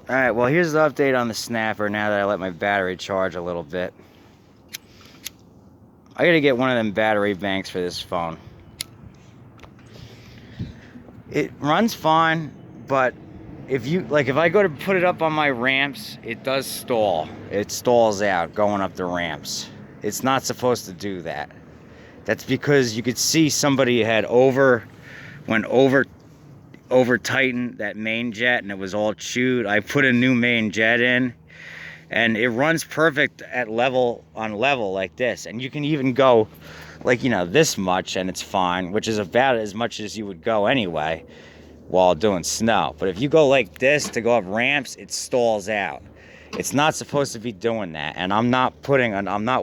Alright, well here's the update on the snapper now that I let my battery charge a little bit. I gotta get one of them battery banks for this phone. It runs fine, but if I go to put it up on my ramps, it does stall. It stalls out going up the ramps. It's not supposed to do that. That's because you could see somebody had over tightened that main jet and it was all chewed. I put a new main jet in and it runs perfect at level like this, and you can even go like, you know, this much and it's fine, which is about as much as you would go anyway while doing snow. But if you go like this to go up ramps, it stalls out. It's not supposed to be doing that, and I'm not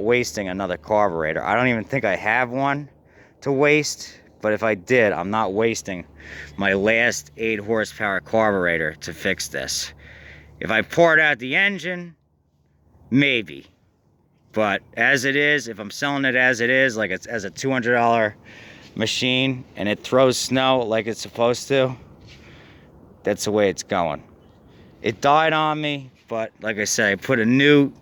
wasting another carburetor. I don't even think I have one to waste, but if I did, I'm not wasting my last 8 horsepower carburetor to fix this. If I poured out the engine, maybe. But as it is, if I'm selling it as it is, like it's as a $200 machine and it throws snow like it's supposed to, that's the way it's going. It died on me, but like I said, I put a new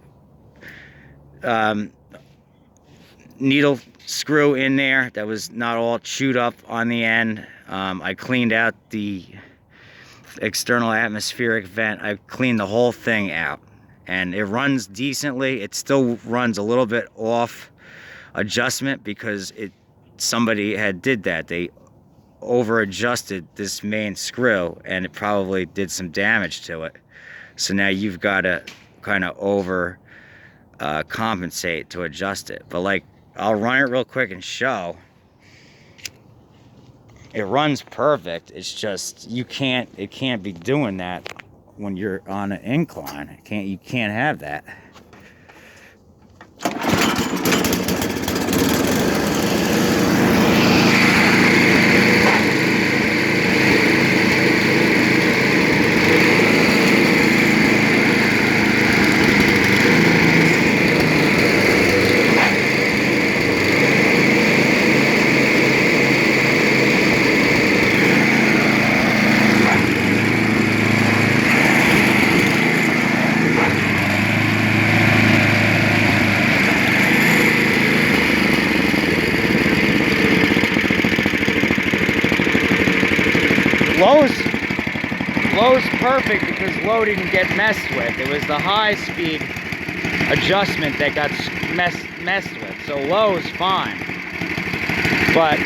needle screw in there that was not all chewed up on the end. I cleaned out the external atmospheric vent. I cleaned the whole thing out, and it runs decently. It still runs a little bit off adjustment because somebody had did that. They over adjusted this main screw and it probably did some damage to it. So now you've got to kind of over compensate to adjust it. But like, I'll run it real quick and show. It runs perfect. It's just it can't be doing that when you're on an incline. You can't have that. Low's perfect because low didn't get messed with. It was the high speed adjustment that got messed with. So low's fine. But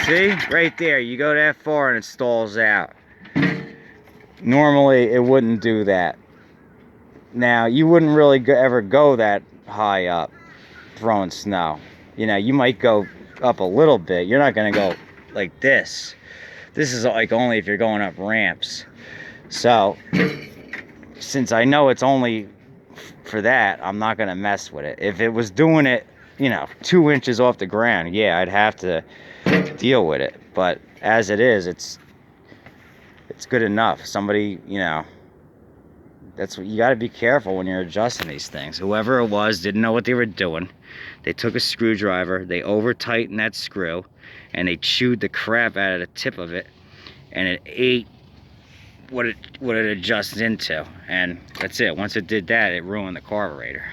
see, right there, you go that far and it stalls out. Normally, it wouldn't do that. Now, you wouldn't really ever go that high up throwing snow. You know, you might go up a little bit. You're not going to go like this. This is like only if you're going up ramps. So, since I know it's only for that, I'm not going to mess with it. If it was doing it, you know, 2 inches off the ground, yeah, I'd have to deal with it. But as it is, it's good enough. Somebody, you know, that's what you got to be careful when you're adjusting these things. Whoever it was didn't know what they were doing. They took a screwdriver, they over tightened that screw, and they chewed the crap out of the tip of it, and it ate what it adjusts into, and that's it. Once it did that, it ruined the carburetor.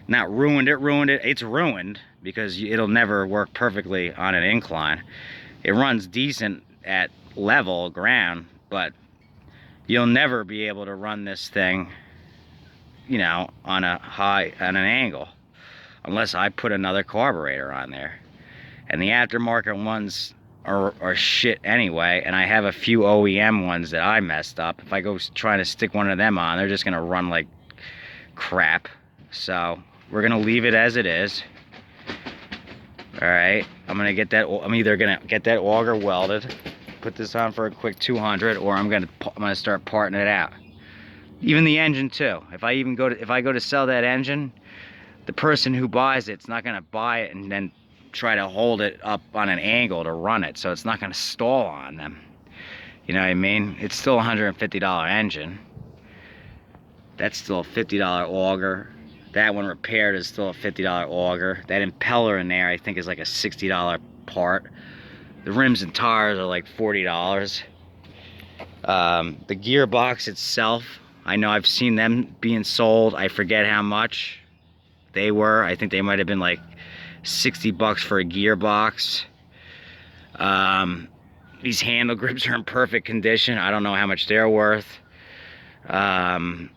Not ruined it, it's ruined, because it'll never work perfectly on an incline. It runs decent at level ground, but you'll never be able to run this thing, you know, on an angle, unless I put another carburetor on there. And the aftermarket ones are shit anyway, and I have a few OEM ones that I messed up. If I go trying to stick one of them on, they're just gonna run like crap. So we're gonna leave it as it is. All right, I'm either gonna get that auger welded, put this on for a quick 200, or I'm gonna start parting it out. Even the engine too. If I go to sell that engine, the person who buys it's not gonna buy it and then try to hold it up on an angle to run it, so it's not gonna stall on them. You know what I mean? It's still a $150 engine. That's still a $50 auger. That one repaired is still a $50 auger. That impeller in there, I think, is like a $60 part. The rims and tires are like $40. The gearbox itself, I know I've seen them being sold. I forget how much they were. I think they might have been like 60 bucks for a gearbox. These handle grips are in perfect condition. I don't know how much they're worth. The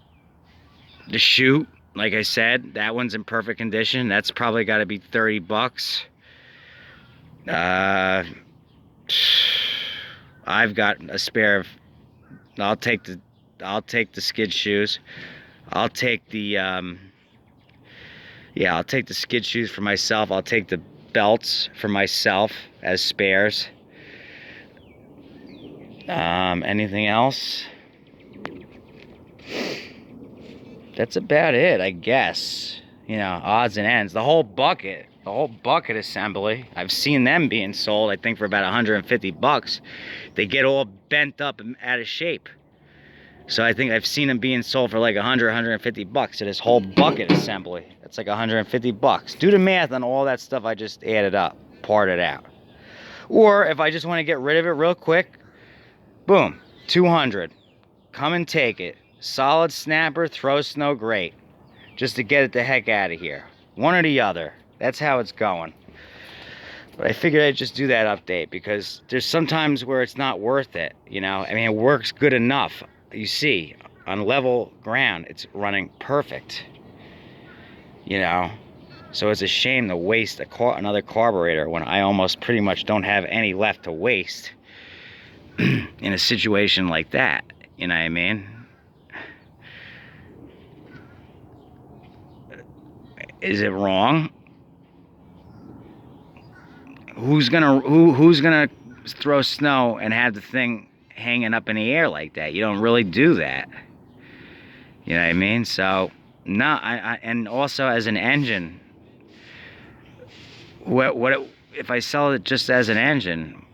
chute, like I said, that one's in perfect condition. That's probably got to be 30 bucks. I've got a spare of, I'll take the skid shoes. I'll take the I'll take the skid shoes for myself. I'll take the belts for myself as spares. Anything else? That's about it, I guess. You know, odds and ends. The whole bucket assembly, I've seen them being sold, I think, for about 150 bucks. They get all bent up and out of shape. So I think I've seen them being sold for like 100, 150 bucks. So this whole bucket assembly, that's like 150 bucks. Do the math on all that stuff I just added up, parted out. Or if I just want to get rid of it real quick, boom, 200. Come and take it. Solid snapper, throw snow, great. Just to get it the heck out of here. One or the other. That's how it's going. But I figured I'd just do that update, because there's sometimes where it's not worth it, you know? I mean, it works good enough. You see, on level ground, it's running perfect. You know? So it's a shame to waste another carburetor when I almost pretty much don't have any left to waste in a situation like that. You know what I mean? Is it wrong? Who's gonna throw snow and have the thing hanging up in the air like that? You don't really do that. You know what I mean? So no, and also as an engine, if I sell it just as an engine,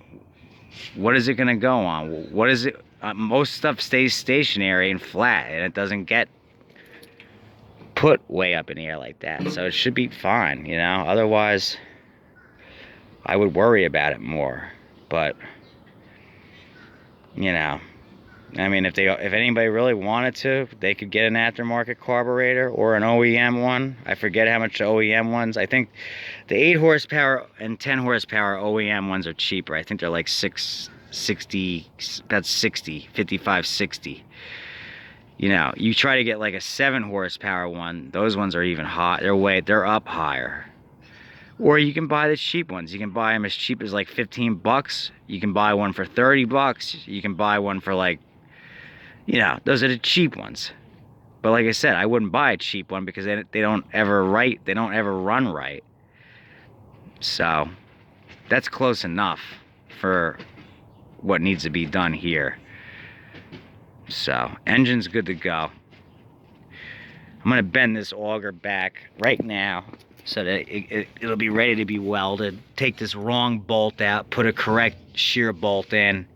what is it gonna go on? What is it? Most stuff stays stationary and flat, and it doesn't get put way up in the air like that, so it should be fine, you know. Otherwise I would worry about it more. But you know, I mean, if anybody really wanted to, they could get an aftermarket carburetor or an OEM one. I forget how much the OEM ones, I think the 8 horsepower and 10 horsepower OEM ones are cheaper. I think they're like 60, about 60, 55, 60. You know, you try to get like a 7 horsepower one, those ones are even hot. They're up higher. Or you can buy the cheap ones. You can buy them as cheap as like 15 bucks. You can buy one for 30 bucks. You can buy one for like, you know, those are the cheap ones. But like I said, I wouldn't buy a cheap one because they don't ever run right. So that's close enough for what needs to be done here. So, engine's good to go. I'm going to bend this auger back right now so that it'll be ready to be welded. Take this wrong bolt out, put a correct shear bolt in,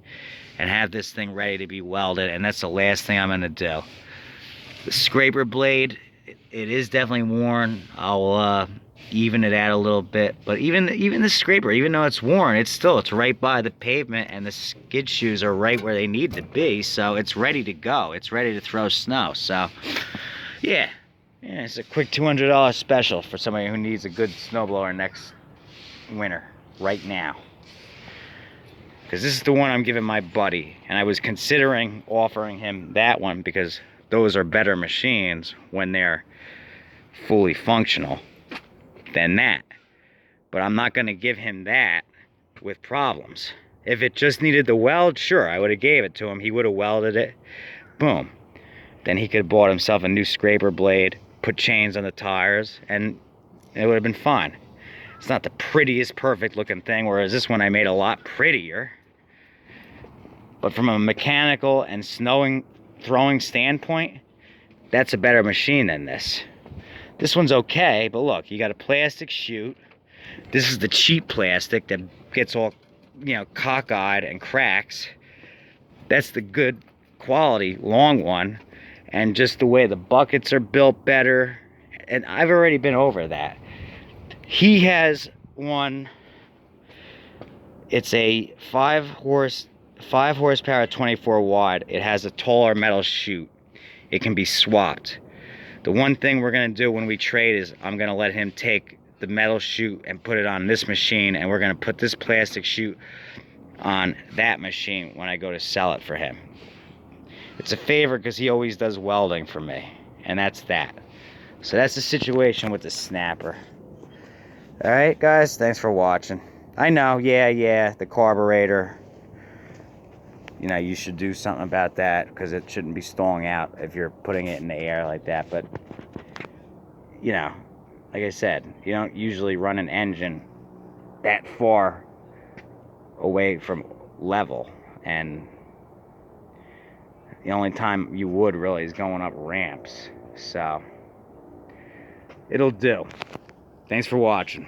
and have this thing ready to be welded. And that's the last thing I'm going to do. The scraper blade, it is definitely worn. I'll even it out a little bit. But even the scraper, even though it's worn, it's right by the pavement, and the skid shoes are right where they need to be, so it's ready to go. It's ready to throw snow. So yeah, it's a quick $200 special for somebody who needs a good snowblower next winter, right now. Because this is the one I'm giving my buddy, and I was considering offering him that one because those are better machines when they're fully functional than that. But I'm not going to give him that with problems. If it just needed the weld, sure, I would have gave it to him. He would have welded it. Boom. Then he could have bought himself a new scraper blade, put chains on the tires, and it would have been fine. It's not the prettiest, perfect looking thing, whereas this one I made a lot prettier. But from a mechanical and throwing standpoint, that's a better machine than this. This one's okay, but look, you got a plastic chute. This is the cheap plastic that gets all, cockeyed and cracks. That's the good quality long one. And just the way the buckets are built better. And I've already been over that. He has one. It's a 5 horsepower 24 wide. It has a taller metal chute. It can be swapped. The one thing we're going to do when we trade is I'm going to let him take the metal chute and put it on this machine, and we're going to put this plastic chute on that machine when I go to sell it for him. It's a favor because he always does welding for me, and that's that. So that's the situation with the snapper. Alright guys, thanks for watching. I know, yeah, the carburetor, you should do something about that because it shouldn't be stalling out if you're putting it in the air like that. But, like I said, you don't usually run an engine that far away from level. And the only time you would really is going up ramps. So, it'll do. Thanks for watching.